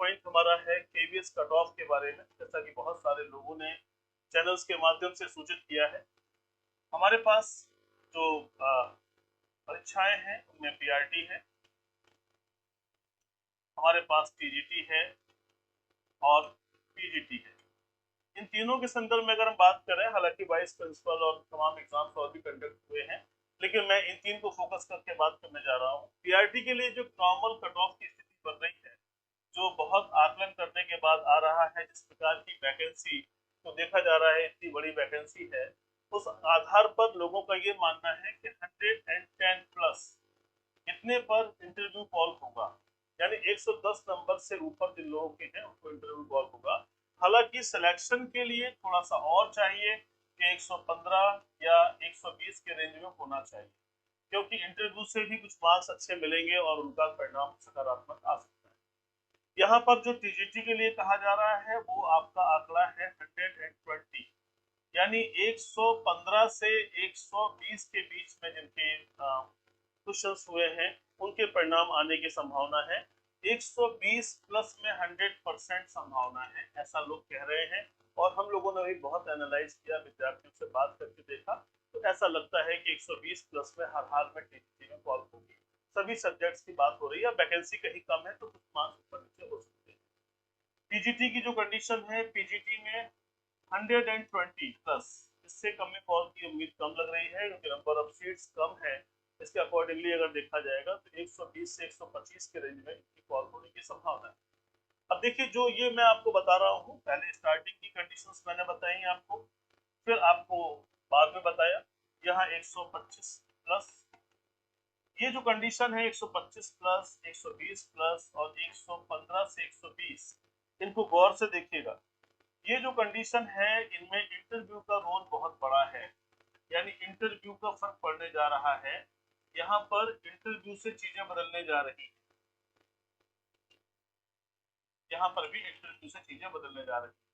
Point हमारा है KVS cut off के बारे में। जैसा कि बहुत सारे लोगों ने चैनल्स के माध्यम से सूचित किया है, हमारे पास जो परीक्षाएं हैं उनमें पीआरटी है, हमारे पास टीजीटी है और पीजीटी है। इन तीनों के संदर्भ में अगर हम बात करें, हालांकि 22 प्रिंसिपल और तमाम एग्जाम्स और भी कंडक्ट हुए हैं, लेकिन मैं इन तीन को फोकस करके बात करने जा रहा हूँ। पीआरटी के लिए जो नॉर्मल कट ऑफ की स्थिति बन रही है, जो बहुत आकलन करने के बाद आ रहा है, जिस प्रकार की वैकेंसी तो देखा जा रहा है, इतनी बड़ी वैकेंसी है, उस आधार पर लोगों का ये मानना है कि 110 प्लस इतने पर इंटरव्यू कॉल होगा, यानी 110 नंबर से ऊपर जिन लोगों के हैं उनको इंटरव्यू कॉल होगा। हालांकि सिलेक्शन के लिए थोड़ा सा और चाहिए कि 115 या 120 के रेंज में होना चाहिए, क्योंकि इंटरव्यू से भी कुछ मार्क्स अच्छे मिलेंगे और उनका परिणाम सकारात्मक आ सकता है। यहाँ पर जो टीजीटी के लिए कहा जा रहा है वो आपका आंकड़ा है 120, यानी 115 से 120 के बीच में जिनके क्वेश्चंस हुए हैं उनके परिणाम आने की संभावना है। 120 प्लस में 100% संभावना है, ऐसा लोग कह रहे हैं। और हम लोगों ने भी बहुत एनालाइज किया, विद्यार्थियों से बात करके देखा, तो ऐसा लगता है कि 120 प्लस में हर हाल में टीजीटी में कॉल होगी। सभी सब्जेक्ट्स की बात हो रही है, वैकेंसी कहीं कम है तो कुछ मार्क्स ऊपर नीचे हो सकते हैं। पीजीटी की जो कंडीशन है, पीजीटी में 120 प्लस, इससे कम में कॉल की उम्मीद कम लग रही है, क्योंकि नंबर ऑफ सीट्स कम है। इसके अकॉर्डिंगली अगर देखा जाएगा तो 120 से 125 के रेंज में इनकी कॉल होने की संभावना है। अब देखिए, जो ये मैं आपको बता रहा हूँ, पहले स्टार्टिंग की कंडीशंस मैंने बताई आपको, फिर आपको बाद में बताया। यहाँ 125 प्लस, ये जो कंडीशन है 125 प्लस, 120 प्लस और 115 से 120, इनको गौर से देखिएगा। ये जो कंडीशन है, इनमें इंटरव्यू का रोल बहुत बड़ा है, यानी इंटरव्यू का फर्क पड़ने जा रहा है। यहाँ पर इंटरव्यू से चीजें बदलने जा रही है, यहाँ पर भी इंटरव्यू से चीजें बदलने जा रही है।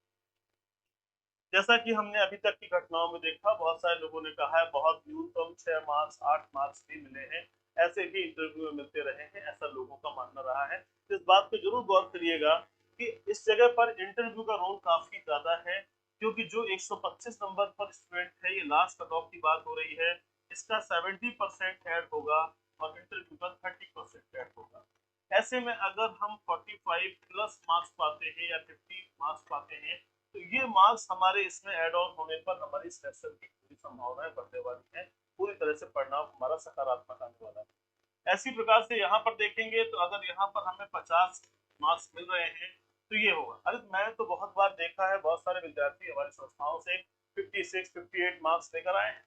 जैसा कि हमने अभी तक की घटनाओं में देखा, बहुत सारे लोगों ने कहा है बहुत न्यूनतम 6 मार्क्स 8 मार्क्स भी मिले हैं, ऐसे भी इंटरव्यू में मिलते रहे हैं, ऐसा लोगों का मानना रहा है। इस बात पे जरूर गौर करिएगा कि इस जगह पर इंटरव्यू का रोल काफी ज्यादा है, क्योंकि जो 125 नंबर पर स्टूडेंट है, ये लास्ट कट ऑफ की बात हो रही है, इसका 70% ऐड होगा और इंटरव्यू का 30% ऐड होगा। ऐसे में अगर हम 45 प्लस मार्क्स पाते हैं या 50 मार्क्स पाते हैं, तो ये मार्क्स हमारे इसमें ऐड ऑन होने पर हमारी सिलेक्शन की पूरी संभावनाएं बढ़ने वाली है, पूरी तरह से परिणाम हमारा सकारात्मक आने वाला है। ऐसी प्रकार से यहाँ पर देखेंगे तो अगर यहाँ पर हमें 50 मार्क्स मिल रहे हैं तो ये होगा। अरे मैं तो बहुत बार देखा है, बहुत सारे विद्यार्थी हमारी संस्थाओं से 56 58 मार्क्स लेकर आए हैं,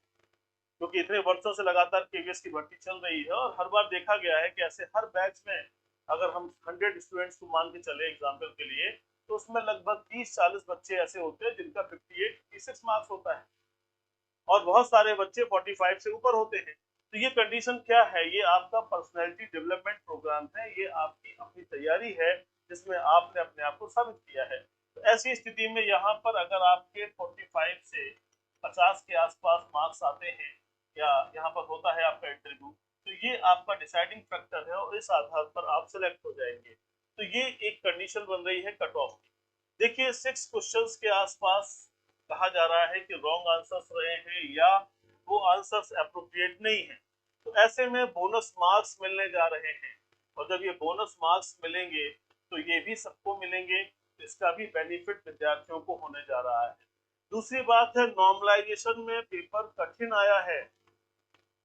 क्योंकि इतने वर्षों से लगातार केवीएस की भर्ती चल रही है और हर बार देखा गया है कि ऐसे हर बैच में अगर हम 100 स्टूडेंट्स को मान के चले एग्जाम्पल के लिए, तो उसमें लगभग 30-40 बच्चे ऐसे होते हैं जिनका 58-56 मार्क्स होता है और बहुत सारे बच्चे 45 से ऊपर होते हैं। तो ये कंडीशन क्या है? ये आपका पर्सनैलिटी डेवलपमेंट प्रोग्राम है, ये आपकी अपनी तैयारी है, जिसमें आपने अपने आप को साबित किया है। तो ऐसी स्थिति में यहाँ पर अगर आपके 45 से 50 के आसपास मार्क्स आते हैं या यहाँ पर होता है आपका इंटरव्यू, तो ये आपका डिसाइडिंग फैक्टर है और इस आधार पर आप सिलेक्ट हो जाएंगे। तो ये एक कंडीशन बन रही है कट ऑफ की। देखिए 6 क्वेश्चंस के आसपास कहा जा रहा है कि रॉन्ग आंसर्स रहे हैं या वो आंसर्स एप्रोप्रिएट नहीं है, तो ऐसे में बोनस मार्क्स मिलने जा रहे हैं और जब ये बोनस मार्क्स मिलेंगे तो ये भी सबको मिलेंगे, तो इसका भी बेनिफिट विद्यार्थियों को होने जा रहा है। दूसरी बात है, नॉर्मलाइजेशन में पेपर कठिन आया है,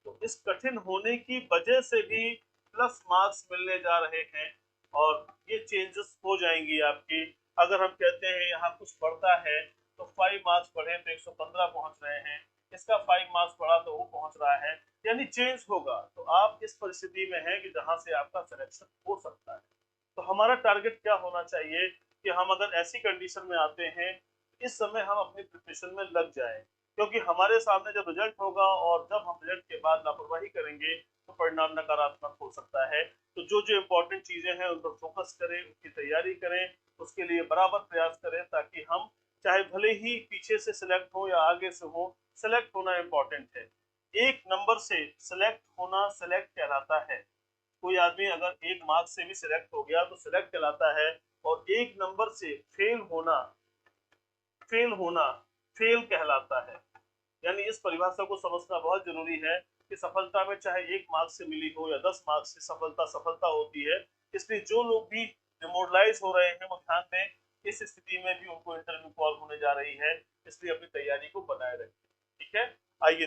तो इस कठिन होने की वजह से भी प्लस मार्क्स मिलने जा रहे हैं और ये चेंजेस हो जाएंगी आपकी। अगर हम कहते हैं यहाँ कुछ बढ़ता है तो 5 मार्क्स बढ़े तो 115 पहुंच रहे हैं, इसका 5 मार्क्स बढ़ा तो वो पहुंच रहा है, यानी चेंज होगा। तो आप इस परिस्थिति में हैं कि जहां से आपका सिलेक्शन हो सकता है। तो हमारा टारगेट क्या होना चाहिए कि हम अगर ऐसी कंडीशन में आते हैं, इस समय हम अपनी प्रिपरेशन में लग जाएं, क्योंकि हमारे सामने जब रिजल्ट होगा और जब हम रिजल्ट के बाद लापरवाही करेंगे तो परिणाम नकारात्मक हो सकता है। तो जो जो इम्पोर्टेंट चीजें हैं उन पर फोकस करें, उसकी तैयारी करें, उसके लिए बराबर प्रयास करें, ताकि हम चाहे भले ही पीछे से सिलेक्ट हो या आगे से हो, सिलेक्ट होना इम्पोर्टेंट है। एक नंबर से सिलेक्ट होना सिलेक्ट कहलाता है। कोई आदमी अगर 1 मार्क्स से भी सिलेक्ट हो गया तो सिलेक्ट कहलाता है, और 1 नंबर से फेल कहलाता है। यानी इस परिभाषा को समझना बहुत जरूरी है कि सफलता में चाहे 1 मार्क्स से मिली हो या 10 मार्क्स से सफलता होती है। इसलिए जो लोग भी डिमोरलाइज हो रहे हैं वो ध्यान दें, इस स्थिति में भी उनको इंटरव्यू कॉल होने जा रही है, इसलिए अपनी तैयारी को बनाए रखें। ठीक है, आइए